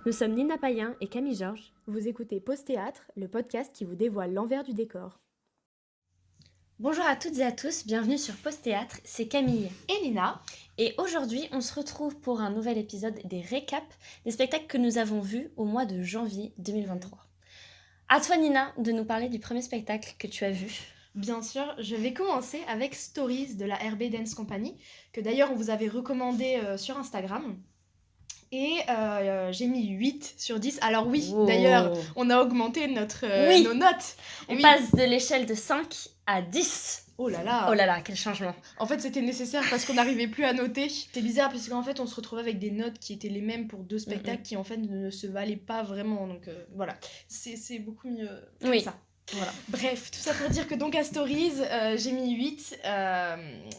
Nous sommes Nina Payen et Camille Georges. Vous écoutez Pause Théâtre, le podcast qui vous dévoile l'envers du décor. Bonjour à toutes et à tous, bienvenue sur Pause Théâtre, c'est Camille et Nina. Et aujourd'hui, on se retrouve pour un nouvel épisode des récaps des spectacles que nous avons vus au mois de janvier 2023. À toi Nina de nous parler du premier spectacle que tu as vu. Bien sûr, je vais commencer avec Stories de la RB Dance Company, que d'ailleurs on vous avait recommandé sur Instagram. Et j'ai mis 8 sur 10. Alors oui, d'ailleurs, on a augmenté nos notes. On passe de l'échelle de 5 à 10. Oh là là. Oh là là, quel changement. En fait, c'était nécessaire parce qu'on n'arrivait plus à noter. C'était bizarre parce qu'en fait, on se retrouvait avec des notes qui étaient les mêmes pour deux spectacles qui en fait ne se valaient pas vraiment. Donc voilà, c'est beaucoup mieux comme ça. Voilà. Bref, tout ça pour dire que donc à Stories, j'ai mis 8.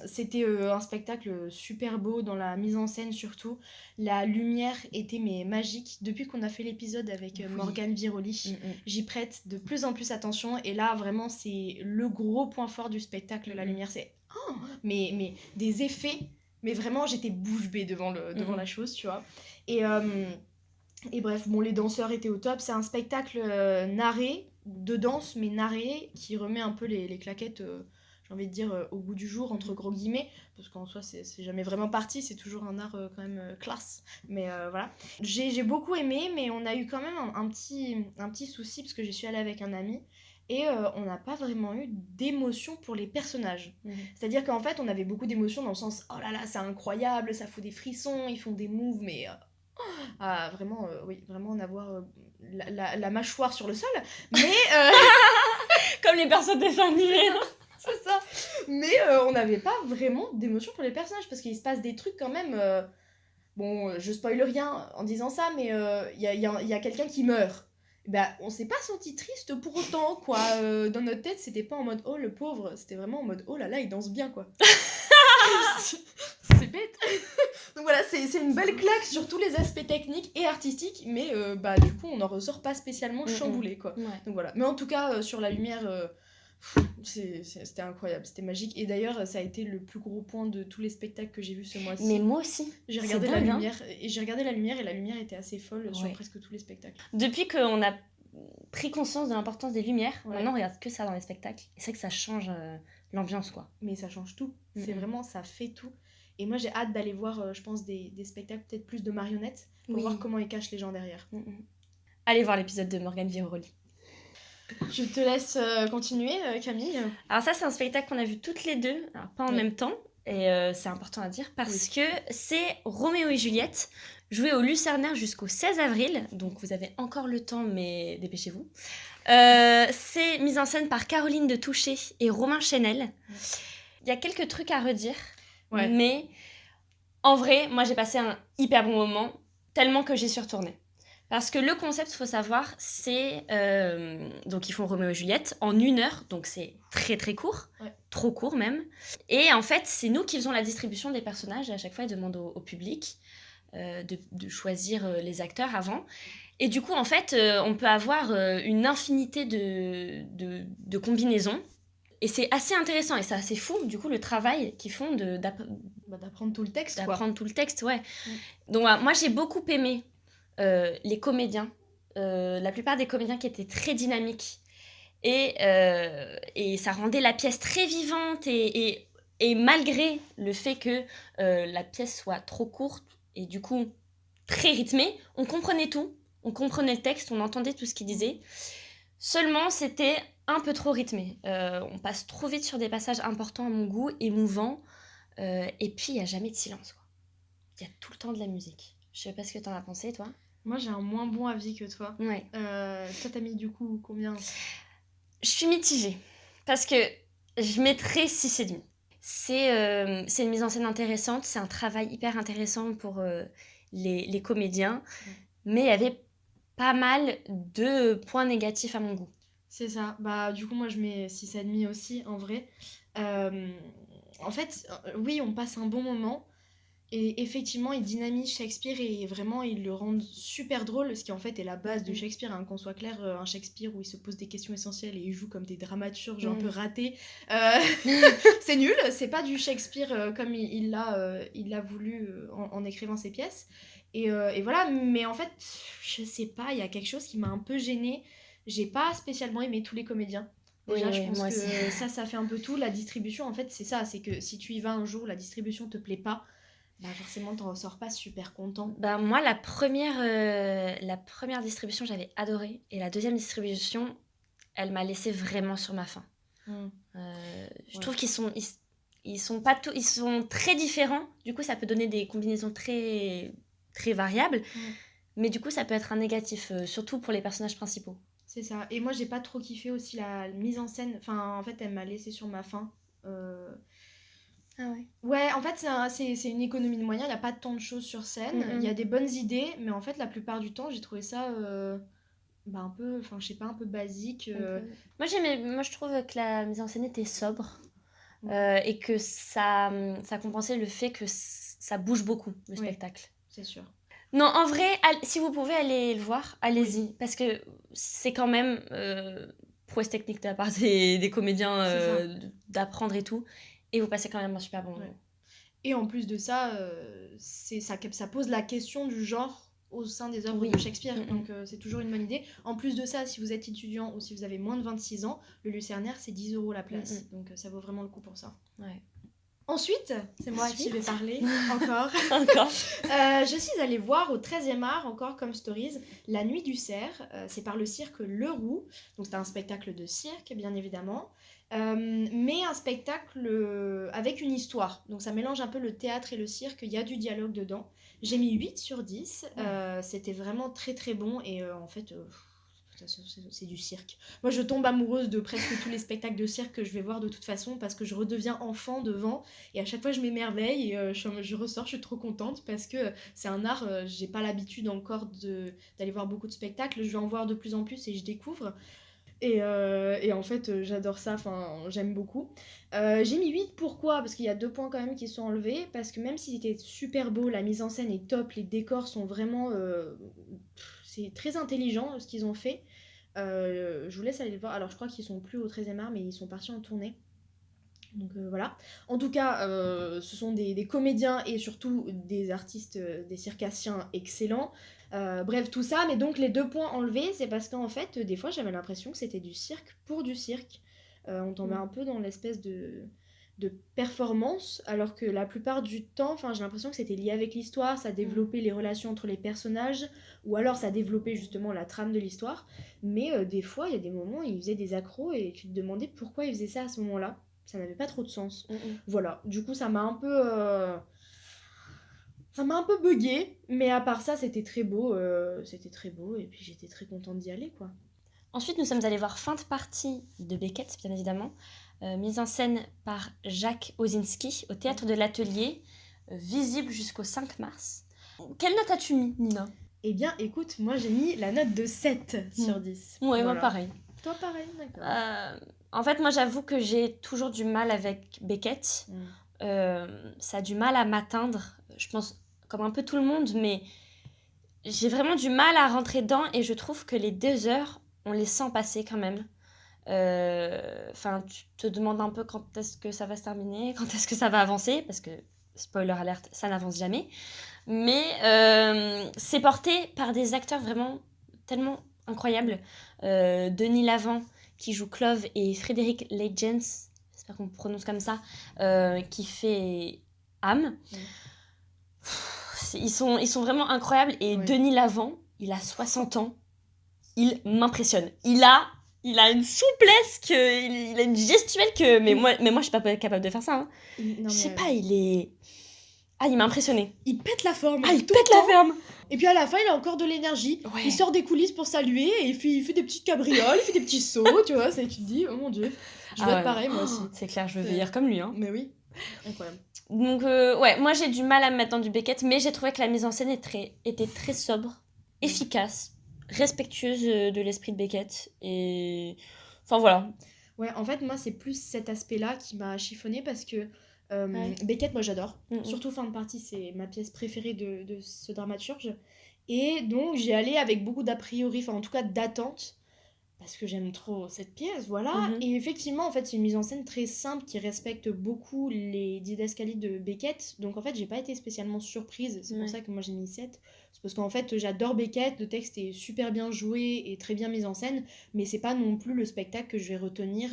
C'était un spectacle super beau dans la mise en scène surtout. La lumière était magique. Depuis qu'on a fait l'épisode avec Morgane Viroli, j'y prête de plus en plus attention. Et là, vraiment, c'est le gros point fort du spectacle. La lumière, c'est... mais des effets. Mais vraiment, j'étais bouche bée devant la chose, tu vois. Et bref, bon, les danseurs étaient au top. C'est un spectacle narré, de danse, mais narré, qui remet un peu les claquettes, j'ai envie de dire, au goût du jour, entre gros guillemets, parce qu'en soi, c'est jamais vraiment parti, c'est toujours un art quand même classe. Mais voilà. J'ai beaucoup aimé, mais on a eu quand même un petit souci, parce que j'y suis allée avec un ami, et on n'a pas vraiment eu d'émotion pour les personnages. C'est-à-dire qu'en fait, on avait beaucoup d'émotions dans le sens « Oh là là, c'est incroyable, ça fout des frissons, ils font des moves, mais... » vraiment, oui, vraiment en avoir la mâchoire sur le sol, mais... Comme les personnes des dessins animés. C'est ça. Mais on n'avait pas vraiment d'émotion pour les personnages, parce qu'il se passe des trucs quand même... Bon, je spoil rien en disant ça, mais il y a quelqu'un qui meurt. Bah, on s'est pas senti triste pour autant, quoi. Dans notre tête, c'était pas en mode « Oh, le pauvre », c'était vraiment en mode « Oh là là, il danse bien, quoi ». C'est bête. Donc voilà, c'est une belle claque sur tous les aspects techniques et artistiques, mais du coup on n'en ressort pas spécialement chamboulé, quoi. Donc voilà. Mais en tout cas sur la lumière, c'était incroyable, c'était magique. Et d'ailleurs ça a été le plus gros point de tous les spectacles que j'ai vus ce mois-ci. Mais moi aussi. J'ai regardé la lumière et la lumière était assez folle sur presque tous les spectacles. Depuis qu'on a pris conscience de l'importance des lumières, maintenant on regarde que ça dans les spectacles. Et c'est que ça change l'ambiance, quoi. Mais ça change tout. C'est vraiment, ça fait tout. Et moi, j'ai hâte d'aller voir, je pense, des spectacles peut-être plus de marionnettes pour voir comment ils cachent les gens derrière. Allez voir l'épisode de Morgane Viroli. Je te laisse continuer, Camille. Alors ça, c'est un spectacle qu'on a vu toutes les deux, alors pas en même temps, et c'est important à dire, parce que c'est Roméo et Juliette, joué au Lucernaire jusqu'au 16 avril, donc vous avez encore le temps, mais dépêchez-vous. C'est mis en scène par Caroline de Touché et Romain Chenel. Il y a quelques trucs à redire. Mais en vrai, moi j'ai passé un hyper bon moment, tellement que j'y suis retournée. Parce que le concept, il faut savoir, c'est... donc ils font Roméo et Juliette en 1 heure, donc c'est très très court, trop court même. Et en fait, c'est nous qui faisons la distribution des personnages, et à chaque fois ils demandent au public de choisir les acteurs avant. Et du coup, en fait, on peut avoir une infinité de combinaisons. Et c'est assez intéressant et c'est assez fou, du coup, le travail qu'ils font d'apprendre tout le texte. Tout le texte, ouais. Donc, moi, j'ai beaucoup aimé les comédiens. La plupart des comédiens qui étaient très dynamiques. Et ça rendait la pièce très vivante. Et malgré le fait que la pièce soit trop courte et du coup très rythmée, on comprenait tout. On comprenait le texte, on entendait tout ce qu'ils disaient. Seulement, c'était un peu trop rythmé. On passe trop vite sur des passages importants à mon goût, émouvants. Et puis, il n'y a jamais de silence, quoi. Il y a tout le temps de la musique. Je sais pas ce que t'en as pensé, toi. Moi, j'ai un moins bon avis que toi. Ouais. Toi, t'as mis du coup combien ? Je suis mitigée. Parce que je mettrais 6,5. C'est une mise en scène intéressante. C'est un travail hyper intéressant pour les comédiens. Mais il y avait pas mal de points négatifs à mon goût. C'est ça. Du coup, moi, je mets 6,5 aussi, en vrai. En fait, oui, on passe un bon moment, Et effectivement, il dynamise Shakespeare et vraiment, il le rend super drôle, ce qui en fait est la base de Shakespeare, hein, qu'on soit clair, un Shakespeare où il se pose des questions essentielles et il joue comme des dramaturges un peu ratés. C'est nul, c'est pas du Shakespeare comme il l'a voulu en écrivant ses pièces. Et voilà, mais en fait, je sais pas, il y a quelque chose qui m'a un peu gênée. J'ai pas spécialement aimé tous les comédiens. Déjà, je pense que ça fait un peu tout. La distribution, en fait, c'est ça, c'est que si tu y vas un jour, la distribution te plaît pas, bah forcément t'en ressors pas super content. Bah moi la première distribution j'avais adoré et la deuxième distribution elle m'a laissé vraiment sur ma faim. Je trouve qu'ils sont ils sont très différents, du coup ça peut donner des combinaisons très très variables, mais du coup ça peut être un négatif, surtout pour les personnages principaux. C'est ça, et moi j'ai pas trop kiffé aussi la mise en scène, enfin en fait elle m'a laissé sur ma faim. Ah ouais. Ouais, en fait, c'est une économie de moyens, il n'y a pas tant de choses sur scène, il y a des bonnes idées, mais en fait, la plupart du temps, j'ai trouvé ça un peu, enfin, je sais pas, un peu basique. Moi, je trouve que la mise en scène était sobre et que ça compensait le fait que ça bouge beaucoup, le spectacle. C'est sûr. Non, en vrai, si vous pouvez aller le voir, allez-y, parce que c'est quand même prouesse technique de la part des comédiens d'apprendre et tout. Et vous passez quand même un super bon moment. Et en plus de ça, ça pose la question du genre au sein des œuvres de Shakespeare. Donc c'est toujours une bonne idée. En plus de ça, si vous êtes étudiant ou si vous avez moins de 26 ans, le Lucernaire, c'est 10 € la place. Donc ça vaut vraiment le coup pour ça. Ouais. Ensuite, c'est moi qui vais parler, encore. Je suis allée voir au 13e art, encore comme Stories, La Nuit du Cerf. C'est par le cirque Le Roux. Donc c'est un spectacle de cirque, bien évidemment. Mais un spectacle avec une histoire. Donc ça mélange un peu le théâtre et le cirque, il y a du dialogue dedans. J'ai mis 8 sur 10. C'était vraiment très très bon et en fait... c'est du cirque. Moi, je tombe amoureuse de presque tous les spectacles de cirque que je vais voir de toute façon parce que je redeviens enfant devant et à chaque fois je m'émerveille et je ressors, je suis trop contente parce que c'est un art, j'ai pas l'habitude encore d'aller voir beaucoup de spectacles, je vais en voir de plus en plus et je découvre. Et en fait, j'adore ça, enfin, j'aime beaucoup. J'ai mis 8, pourquoi ? Parce qu'il y a 2 points quand même qui sont enlevés, parce que même si c'était super beau, la mise en scène est top, les décors sont vraiment... c'est très intelligent ce qu'ils ont fait. Je vous laisse aller le voir. Alors je crois qu'ils sont plus au 13e art, mais ils sont partis en tournée. Donc voilà. En tout cas, ce sont des comédiens et surtout des artistes, des circassiens excellents. Bref, tout ça. Mais donc les 2 points enlevés, c'est parce qu'en fait, des fois, j'avais l'impression que c'était du cirque pour du cirque. On tombait un peu dans l'espèce de performance, alors que la plupart du temps, j'ai l'impression que c'était lié avec l'histoire, ça développait les relations entre les personnages, ou alors ça développait justement la trame de l'histoire. Mais des fois, il y a des moments où ils faisaient des accros et tu te demandais pourquoi ils faisaient ça à ce moment-là. Ça n'avait pas trop de sens. Voilà, du coup ça m'a un peu bugué, mais à part ça c'était très beau et puis j'étais très contente d'y aller, quoi. Ensuite nous sommes allés voir Fin de partie de Beckett, bien évidemment, mise en scène par Jacques Osinski au théâtre de l'Atelier, visible jusqu'au 5 mars. Quelle note as-tu mis, Nina ? Eh bien écoute, moi j'ai mis la note de 7 sur 10. Ouais, moi pareil. Toi pareil, d'accord. En fait, moi, j'avoue que j'ai toujours du mal avec Beckett. Ça a du mal à m'atteindre, je pense, comme un peu tout le monde, mais j'ai vraiment du mal à rentrer dedans et je trouve que les 2 heures, on les sent passer quand même. Tu te demandes un peu quand est-ce que ça va se terminer, quand est-ce que ça va avancer, parce que, spoiler alerte, ça n'avance jamais. Mais c'est porté par des acteurs vraiment tellement incroyables. Denis Lavant, qui joue Clove, et Frédéric Legends, j'espère qu'on prononce comme ça, qui fait Am. Ils sont vraiment incroyables. Et Denis Lavant, il a 60 ans. Il m'impressionne. Il a une souplesse, il a une gestuelle que... Mais moi, je suis pas capable de faire ça. Hein. Je sais pas, il est... Ah, il m'a impressionné. Il pète la forme. Ah, il pète la forme. Et puis à la fin, il a encore de l'énergie. Ouais. Il sort des coulisses pour saluer et il fait des petites cabrioles, il fait des petits sauts, tu vois. Tu te dis, oh mon Dieu, je veux être pareil, moi aussi. C'est clair, je veux vieillir comme lui. Hein. Mais oui, incroyable. Donc, moi j'ai du mal à me mettre dans du Beckett, mais j'ai trouvé que la mise en scène était très sobre, efficace, respectueuse de l'esprit de Beckett. Et... Enfin, voilà. Ouais, en fait, moi, c'est plus cet aspect-là qui m'a chiffonné parce que Beckett, moi j'adore. Mm, mm. Surtout Fin de partie, c'est ma pièce préférée de ce dramaturge. Et donc j'y allais avec beaucoup d'a priori, enfin en tout cas d'attente, parce que j'aime trop cette pièce, voilà. Mhm. Et effectivement, en fait, c'est une mise en scène très simple qui respecte beaucoup les didascalies de Beckett. Donc en fait, j'ai pas été spécialement surprise. C'est Ouais. pour ça que moi j'ai mis 7. C'est parce qu'en fait, j'adore Beckett, le texte est super bien joué et très bien mis en scène, mais c'est pas non plus le spectacle que je vais retenir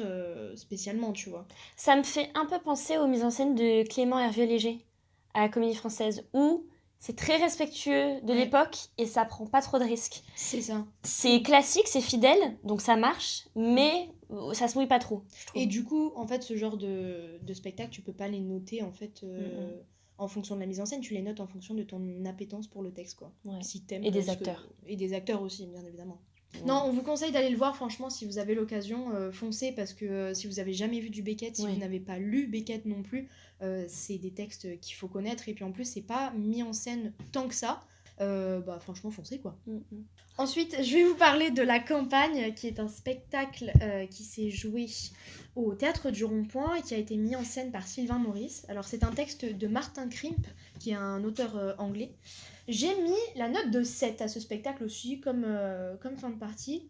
spécialement, tu vois. Ça me fait un peu penser aux mises en scène de Clément Hervieux-Léger à la Comédie Française, où c'est très respectueux de Ouais. l'époque et ça prend pas trop de risques. C'est ça. C'est classique, c'est fidèle, donc ça marche, mais ça se mouille pas trop, je trouve. Et du coup, en fait, ce genre de spectacle, tu peux pas les noter en fait en fonction de la mise en scène, tu les notes en fonction de ton appétence pour le texte, quoi. Ouais. Si t'aimes, Et des parce que- acteurs. Et des acteurs aussi, bien évidemment. Ouais. Non, on vous conseille d'aller le voir, franchement, si vous avez l'occasion, foncez, parce que si vous avez jamais vu du Beckett, si Oui. vous n'avez pas lu Beckett non plus, c'est des textes qu'il faut connaître, et puis en plus, c'est pas mis en scène tant que ça. Bah franchement, foncez, quoi. Mm, mm. Ensuite, je vais vous parler de La Campagne, qui est un spectacle qui s'est joué au Théâtre du Rond-Point et qui a été mis en scène par Sylvain Maurice. Alors, c'est un texte de Martin Krimp, qui est un auteur anglais. J'ai mis la note de 7 à ce spectacle aussi, comme Fin de partie,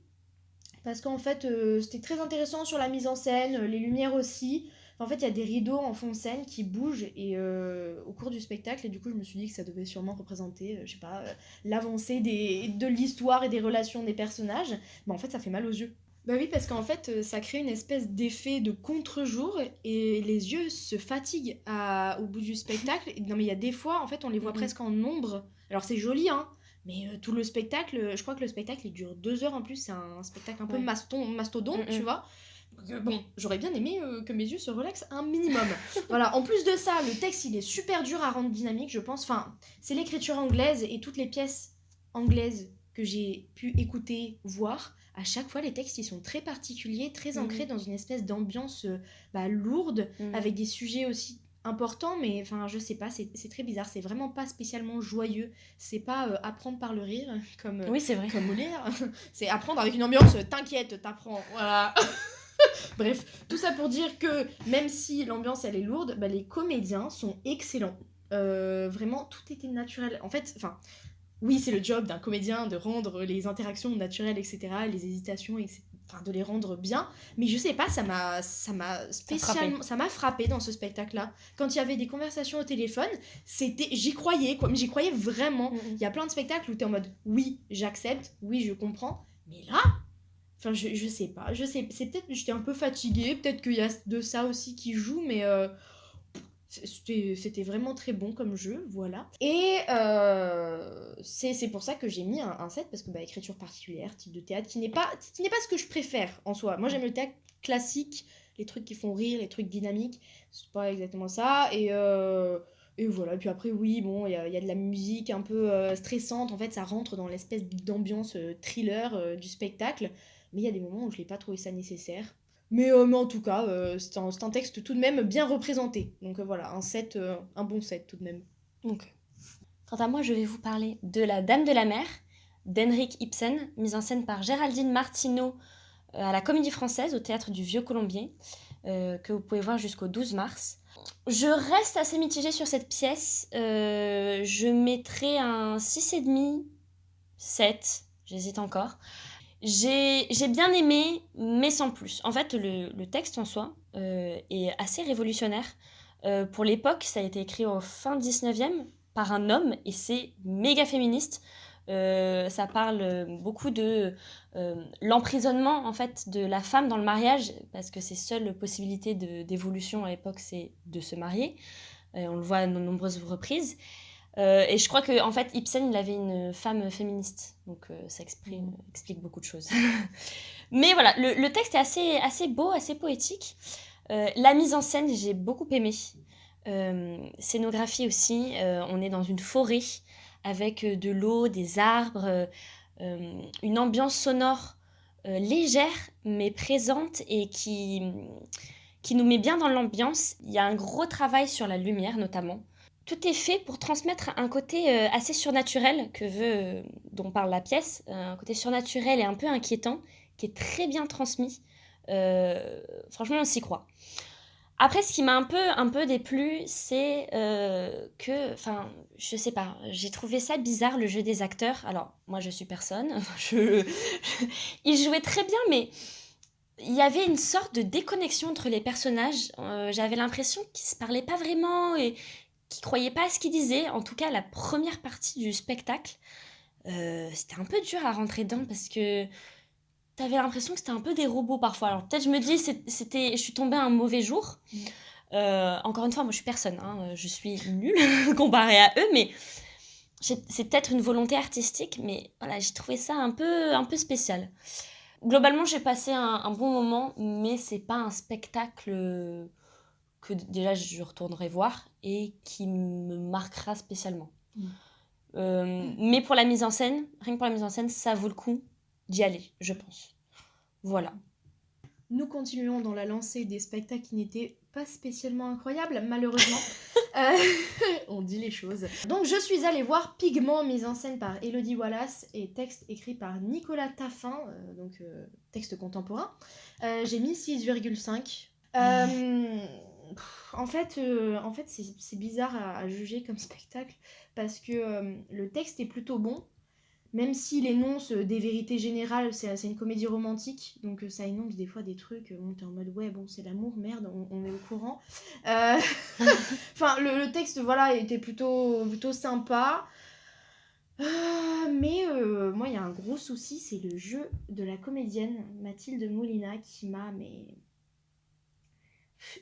parce qu'en fait, c'était très intéressant sur la mise en scène, les lumières aussi. En fait, il y a des rideaux en fond de scène qui bougent et, au cours du spectacle, et du coup, je me suis dit que ça devait sûrement représenter, je sais pas, l'avancée de l'histoire et des relations des personnages. Mais en fait, ça fait mal aux yeux. Bah oui, parce qu'en fait, ça crée une espèce d'effet de contre-jour et les yeux se fatiguent au bout du spectacle. Non, mais il y a des fois, en fait, on les voit presque en ombre. Alors, c'est joli, hein, mais tout le spectacle, je crois que le spectacle, il dure 2 heures en plus. C'est un spectacle un peu Ouais. mastodonte, tu vois. Bon, j'aurais bien aimé que mes yeux se relaxent un minimum. Voilà, en plus de ça, le texte, il est super dur à rendre dynamique, je pense. Enfin, c'est l'écriture anglaise et toutes les pièces anglaises que j'ai pu écouter, voir, à chaque fois, les textes, ils sont très particuliers, très ancrés dans une espèce d'ambiance lourde, avec des sujets aussi importants, mais enfin, je sais pas, c'est très bizarre. C'est vraiment pas spécialement joyeux. C'est pas apprendre par le rire, comme, Oui, c'est vrai. comme Molière. C'est apprendre avec une ambiance, t'inquiète, t'apprends. Voilà. Bref, tout ça pour dire que même si l'ambiance elle est lourde, bah, les comédiens sont excellents. Vraiment, tout était naturel. En fait, enfin, oui, c'est le job d'un comédien de rendre les interactions naturelles, etc., les hésitations, etc., enfin, de les rendre bien. Mais je sais pas, ça m'a spécialement, ça m'a frappé dans ce spectacle-là. Quand il y avait des conversations au téléphone, j'y croyais, quoi. Mais j'y croyais vraiment. Il y a plein de spectacles où t'es en mode, oui, j'accepte, oui, je comprends. Mais là, enfin, je sais pas. C'est peut-être que j'étais un peu fatiguée. Peut-être qu'il y a de ça aussi qui joue. Mais c'était vraiment très bon comme jeu. Voilà. Et c'est pour ça que j'ai mis un 7. Parce que écriture particulière, type de théâtre, qui n'est pas ce que je préfère en soi. Moi, j'aime le théâtre classique. Les trucs qui font rire, les trucs dynamiques. C'est pas exactement ça. Et voilà, puis après, oui, bon, il y a de la musique un peu stressante. En fait, ça rentre dans l'espèce d'ambiance thriller du spectacle. Mais il y a des moments où je n'ai pas trouvé ça nécessaire. Mais en tout cas, c'est un texte tout de même bien représenté. Donc voilà, un bon 7 tout de même. Donc, quant à moi, je vais vous parler de La Dame de la Mer, d'Henrik Ibsen, mise en scène par Géraldine Martineau à la Comédie Française, au Théâtre du Vieux Colombier, que vous pouvez voir jusqu'au 12 mars. Je reste assez mitigée sur cette pièce. Je mettrai un 6,5, 7, j'hésite encore. J'ai bien aimé, mais sans plus. En fait, le texte en soi est assez révolutionnaire. Pour l'époque, ça a été écrit au fin 19e par un homme, et c'est méga féministe. Ça parle beaucoup de l'emprisonnement en fait de la femme dans le mariage, parce que ses seules possibilités d'évolution à l'époque, c'est de se marier. On le voit à de nombreuses reprises. Et je crois que en fait, Ibsen, il avait une femme féministe, donc ça explique beaucoup de choses. Mais voilà, le texte est assez beau, assez poétique. La mise en scène, j'ai beaucoup aimé. Scénographie aussi, on est dans une forêt avec de l'eau, des arbres, une ambiance sonore légère mais présente et qui nous met bien dans l'ambiance. Il y a un gros travail sur la lumière notamment. Tout est fait pour transmettre un côté assez surnaturel dont parle la pièce, un côté surnaturel et un peu inquiétant qui est très bien transmis. Franchement, on s'y croit. Après, ce qui m'a un peu déplu, c'est que, enfin, je sais pas, j'ai trouvé ça bizarre, le jeu des acteurs. Alors, moi, je suis personne. Ils jouaient très bien, mais il y avait une sorte de déconnexion entre les personnages. J'avais l'impression qu'ils se parlaient pas vraiment et qu'ils croyaient pas à ce qu'ils disaient. En tout cas, la première partie du spectacle, c'était un peu dur à rentrer dedans parce que t'avais l'impression que c'était un peu des robots parfois. Alors peut-être je me dis, je suis tombée un mauvais jour. Encore une fois, moi je suis personne, hein, je suis nulle comparée à eux, mais c'est peut-être une volonté artistique, mais voilà, j'ai trouvé ça un peu spécial. Globalement, j'ai passé un bon moment, mais c'est pas un spectacle que déjà je retournerai voir et qui me marquera spécialement. Mais pour la mise en scène, rien que pour la mise en scène, ça vaut le coup d'y aller, je pense. Voilà. Nous continuons dans la lancée des spectacles qui n'étaient pas spécialement incroyables, malheureusement. On dit les choses. Donc je suis allée voir Pigment, mise en scène par Elodie Wallace et texte écrit par Nicolas Taffin, texte contemporain. J'ai mis 6,5. En fait, c'est bizarre à juger comme spectacle parce que le texte est plutôt bon. Même s'il énonce des vérités générales, c'est une comédie romantique, donc ça énonce des fois des trucs, on est en mode ouais bon c'est l'amour, merde, on est au courant. Enfin le texte voilà était plutôt sympa. Mais moi il y a un gros souci, c'est le jeu de la comédienne Mathilde Molina qui m'a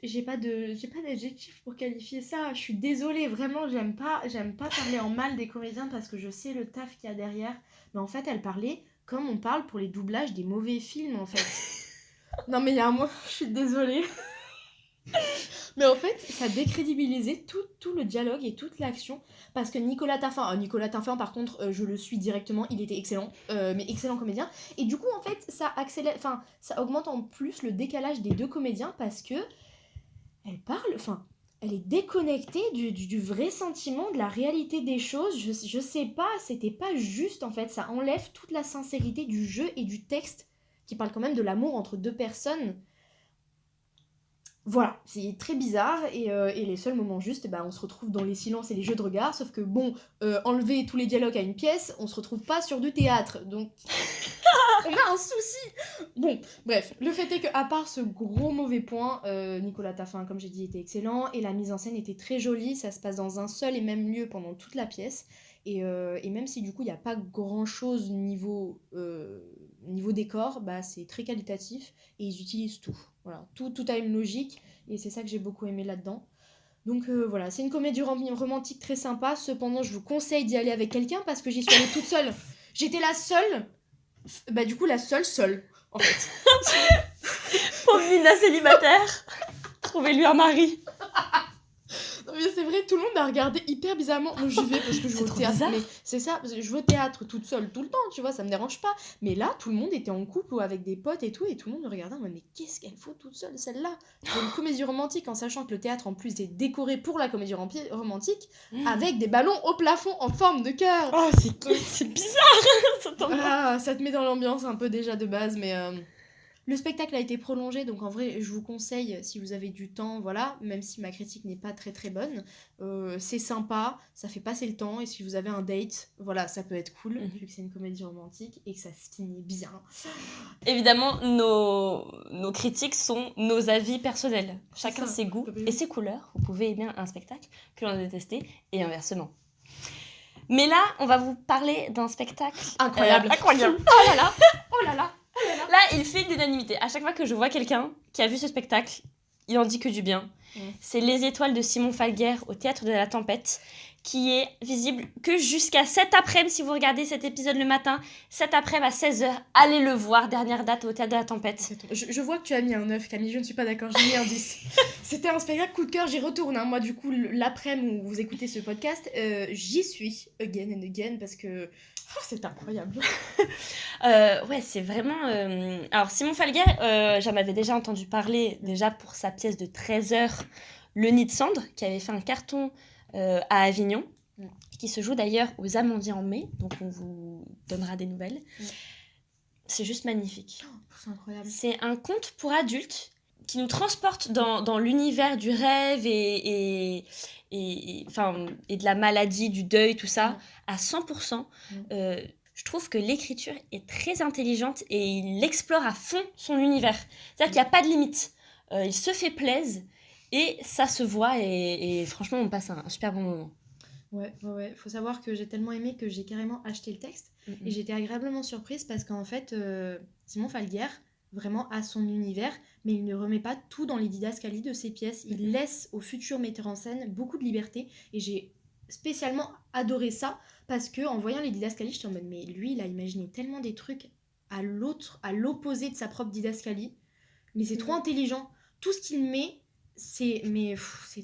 j'ai pas d'adjectif pour qualifier ça. Je suis désolée, vraiment, j'aime pas parler en mal des comédiens parce que je sais le taf qu'il y a derrière. Mais en fait, elle parlait comme on parle pour les doublages des mauvais films, en fait. Non, mais il y a un mot, je suis désolée. Mais en fait, ça décrédibilisait tout le dialogue et toute l'action. Parce que Nicolas Taffin, par contre, je le suis directement, il était excellent, mais excellent comédien. Et du coup, en fait, ça augmente en plus le décalage des deux comédiens parce que elle est déconnectée du vrai sentiment, de la réalité des choses. Je sais pas, c'était pas juste en fait. Ça enlève toute la sincérité du jeu et du texte qui parle quand même de l'amour entre deux personnes. Voilà, c'est très bizarre et les seuls moments justes, on se retrouve dans les silences et les jeux de regard, sauf que enlever tous les dialogues à une pièce, on se retrouve pas sur du théâtre, donc on a un souci. Bon, bref, le fait est que à part ce gros mauvais point, Nicolas Taffin, comme j'ai dit, était excellent et la mise en scène était très jolie, ça se passe dans un seul et même lieu pendant toute la pièce et même si du coup il n'y a pas grand chose niveau décor, c'est très qualitatif et ils utilisent tout. Voilà, tout a une logique et c'est ça que j'ai beaucoup aimé là-dedans. Donc voilà, c'est une comédie romantique très sympa. Cependant, je vous conseille d'y aller avec quelqu'un parce que j'y suis allée toute seule. J'étais la seule, la seule, en fait. Pauvre Nina célibataire. Trouvez-lui un mari. Non mais c'est vrai, tout le monde m'a regardé hyper bizarrement. Moi j'y vais parce que je vais au théâtre. Bizarre. Mais c'est ça, parce que je vais au théâtre toute seule tout le temps, tu vois, ça me dérange pas. Mais là, tout le monde était en couple ou avec des potes et tout le monde me regardait en mode mais qu'est-ce qu'elle faut toute seule celle-là? C'est une comédie romantique en sachant que le théâtre en plus est décoré pour la comédie romantique avec des ballons au plafond en forme de cœur. Oh, c'est bizarre. Ça te met dans l'ambiance un peu déjà de base, mais le spectacle a été prolongé, donc en vrai, je vous conseille, si vous avez du temps, voilà, même si ma critique n'est pas très très bonne, c'est sympa, ça fait passer le temps, et si vous avez un date, voilà, ça peut être cool, vu que c'est une comédie romantique, et que ça se finit bien. Évidemment, nos critiques sont nos avis personnels. Chacun ses goûts et ses couleurs. Vous pouvez aimer un spectacle que l'on a détesté, et inversement. Mais là, on va vous parler d'un spectacle... Incroyable. Incroyable. Oh là là. Oh là là. Là, il fait l'unanimité. À chaque fois que je vois quelqu'un qui a vu ce spectacle, il en dit que du bien. C'est Les Étoiles de Simon Falguière au Théâtre de la Tempête, qui est visible que jusqu'à cet après-midi. Si vous regardez cet épisode le matin, cet après-midi à 16h, allez le voir. Dernière date au Théâtre de la Tempête. Je vois que tu as mis un 9, Camille, je ne suis pas d'accord, j'ai mis un 10. C'était un spectacle coup de cœur, j'y retourne. Moi, du coup, l'après-midi où vous écoutez ce podcast, j'y suis, again and again, parce que... Oh, c'est incroyable. Ouais, c'est vraiment... Alors, Simon Falguière, j'en avais déjà entendu parler, déjà pour sa pièce de 13h, Le Nid de Cendre, qui avait fait un carton à Avignon, qui se joue d'ailleurs aux Amandiers en mai, donc on vous donnera des nouvelles. C'est juste magnifique. C'est incroyable. C'est un conte pour adultes qui nous transporte dans l'univers du rêve et de la maladie, du deuil, tout ça, à 100%. Je trouve que l'écriture est très intelligente et il explore à fond son univers. C'est-à-dire qu'il n'y a pas de limite. Il se fait plaisir et ça se voit et franchement, on passe un super bon moment. Ouais. Faut savoir que j'ai tellement aimé que j'ai carrément acheté le texte et j'étais agréablement surprise parce qu'en fait, Simon Falguière vraiment a son univers, mais il ne remet pas tout dans les didascalies de ses pièces. Il laisse au futur metteur en scène beaucoup de liberté et j'ai spécialement adoré ça parce que en voyant les didascalies, j'étais en mode mais lui, il a imaginé tellement des trucs à l'opposé de sa propre didascalie, mais c'est trop intelligent. Tout ce qu'il met, c'est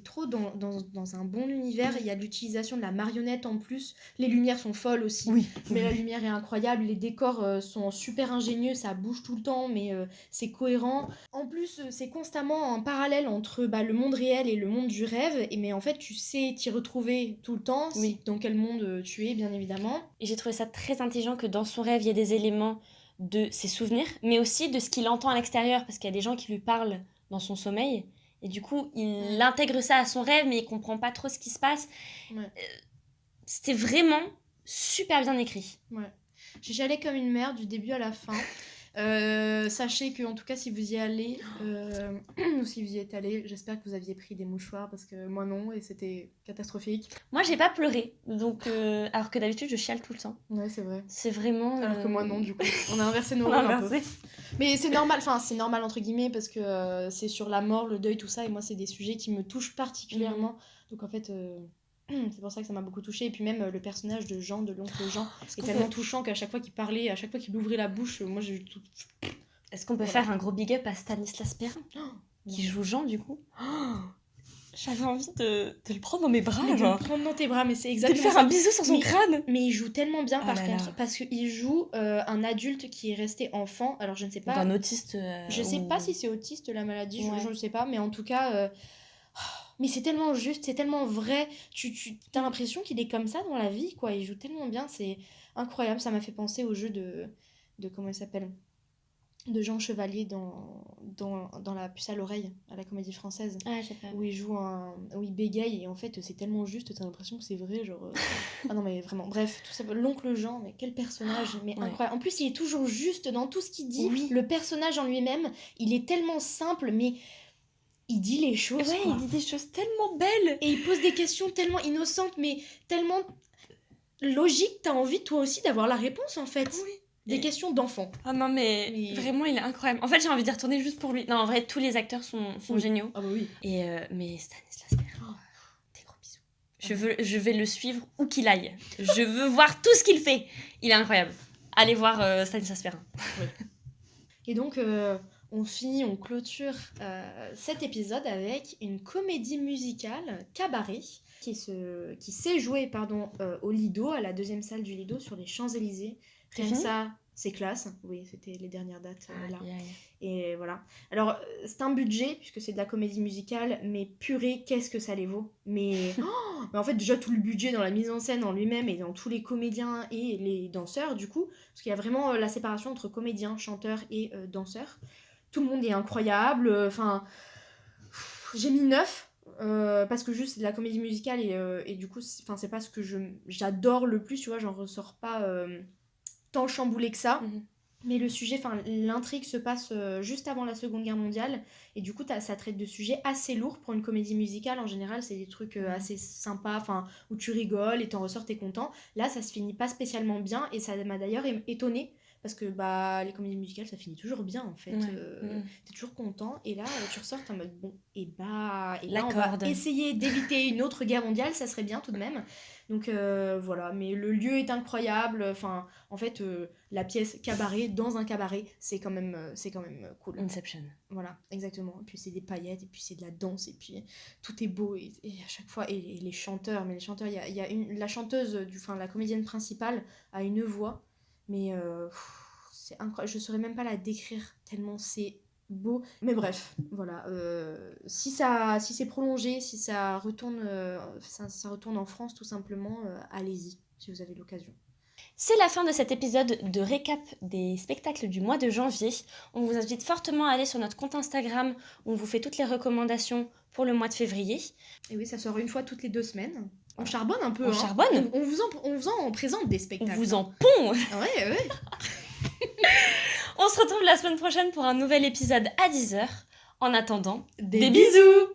trop dans un bon univers. Il y a l'utilisation de la marionnette en plus. Les lumières sont folles aussi. Mais la lumière est incroyable. Les décors sont super ingénieux. Ça bouge tout le temps, mais c'est cohérent. En plus, c'est constamment un parallèle entre le monde réel et le monde du rêve. Mais en fait, tu sais t'y retrouver tout le temps. Dans quel monde tu es, bien évidemment. Et j'ai trouvé ça très intelligent que dans son rêve, il y a des éléments de ses souvenirs, mais aussi de ce qu'il entend à l'extérieur, parce qu'il y a des gens qui lui parlent dans son sommeil. Et du coup, il intègre ça à son rêve, mais il comprend pas trop ce qui se passe. C'était vraiment super bien écrit. J'ai chialé comme une mère du début à la fin. Sachez que en tout cas si vous y allez ou si vous y êtes allé, j'espère que vous aviez pris des mouchoirs parce que moi non et c'était catastrophique. Moi j'ai pas pleuré donc alors que d'habitude je chiale tout le temps. Ouais c'est vrai. C'est vraiment. Alors que moi non du coup. On a inversé nos rôles un peu. Mais c'est normal, c'est normal entre guillemets parce que c'est sur la mort, le deuil, tout ça et moi c'est des sujets qui me touchent particulièrement. Donc en fait. C'est pour ça que ça m'a beaucoup touchée. Et puis même le personnage de Jean, de l'oncle Jean, est tellement touchant qu'à chaque fois qu'il parlait, à chaque fois qu'il ouvrait la bouche, moi j'ai eu tout... Est-ce qu'on peut faire un gros big up à Stanislas Perrin qui joue Jean du coup J'avais envie de le prendre dans mes bras. De le prendre dans tes bras, mais c'est exactement de lui faire un bisou sur son crâne. Mais il joue tellement bien par contre, parce qu'il joue un adulte qui est resté enfant. Alors je ne sais pas... Un autiste. Je sais pas si c'est autiste la maladie, je ne sais pas, mais en tout cas... Mais c'est tellement juste, c'est tellement vrai. Tu as l'impression qu'il est comme ça dans la vie, quoi. Il joue tellement bien, c'est incroyable. Ça m'a fait penser au jeu de comment il s'appelle, de Jean Chevalier dans La Puce à l'oreille, à la Comédie Française. Ah, je sais pas. Où il joue où il bégaye et en fait c'est tellement juste, t'as l'impression que c'est vrai, genre... Ah non mais vraiment, bref, tout ça, l'oncle Jean, mais quel personnage, mais incroyable. En plus il est toujours juste dans tout ce qu'il dit. Le personnage en lui-même, il est tellement simple, mais... il dit les choses, quoi. Il dit des choses tellement belles. Et il pose des questions tellement innocentes, mais tellement logiques, t'as envie toi aussi d'avoir la réponse en fait. Des questions d'enfants. Ah non mais vraiment il est incroyable. En fait j'ai envie d'y retourner juste pour lui. Non en vrai tous les acteurs sont géniaux. Ah bah oui. Et mais Stanislas Perrin, des gros bisous. Je vais le suivre où qu'il aille. Je veux voir tout ce qu'il fait. Il est incroyable. Allez voir Stanislas Perrin. Et donc... on clôture cet épisode avec une comédie musicale cabaret qui s'est jouée au Lido, à la 2e salle du Lido sur les Champs-Élysées. Rien que ça, c'est classe. Oui, c'était les dernières dates là. Et voilà. Alors, c'est un budget, puisque c'est de la comédie musicale, mais purée, qu'est-ce que ça les vaut. Mais en fait, déjà, tout le budget dans la mise en scène en lui-même et dans tous les comédiens et les danseurs, du coup, parce qu'il y a vraiment la séparation entre comédiens, chanteurs et danseurs. Tout le monde est incroyable, j'ai mis 9 parce que juste c'est de la comédie musicale et du coup c'est pas ce que j'adore le plus, tu vois, j'en ressors pas tant chamboulé que ça. Mais le sujet, l'intrigue se passe juste avant la Seconde Guerre mondiale et du coup ça traite de sujets assez lourds pour une comédie musicale. En général c'est des trucs assez sympas, où tu rigoles et t'en ressors, t'es content. Là ça se finit pas spécialement bien et ça m'a d'ailleurs étonnée. Parce que les comédies musicales, ça finit toujours bien, en fait. T'es toujours content. Et là, tu ressors en mode, bon, et là, on va essayer d'éviter une autre guerre mondiale. Ça serait bien, tout de même. Donc, voilà. Mais le lieu est incroyable. En fait, la pièce cabaret dans un cabaret, c'est quand même cool. Inception. Voilà, exactement. Et puis, c'est des paillettes. Et puis, c'est de la danse. Et puis, tout est beau. Et à chaque fois... Et les chanteurs. Mais les chanteurs, il y a la chanteuse, la comédienne principale a une voix... Mais c'est incroyable, je saurais même pas la décrire tellement c'est beau. Mais bref, voilà. Si c'est prolongé, si ça retourne, ça retourne en France tout simplement, allez-y si vous avez l'occasion. C'est la fin de cet épisode de récap des spectacles du mois de janvier. On vous invite fortement à aller sur notre compte Instagram où on vous fait toutes les recommandations pour le mois de février. Et oui, ça sort une fois toutes les 2 semaines. On charbonne un peu. On charbonne. On vous en présente des spectacles. On vous en pond. Ouais. On se retrouve la semaine prochaine pour un nouvel épisode à 10h. En attendant, des bisous.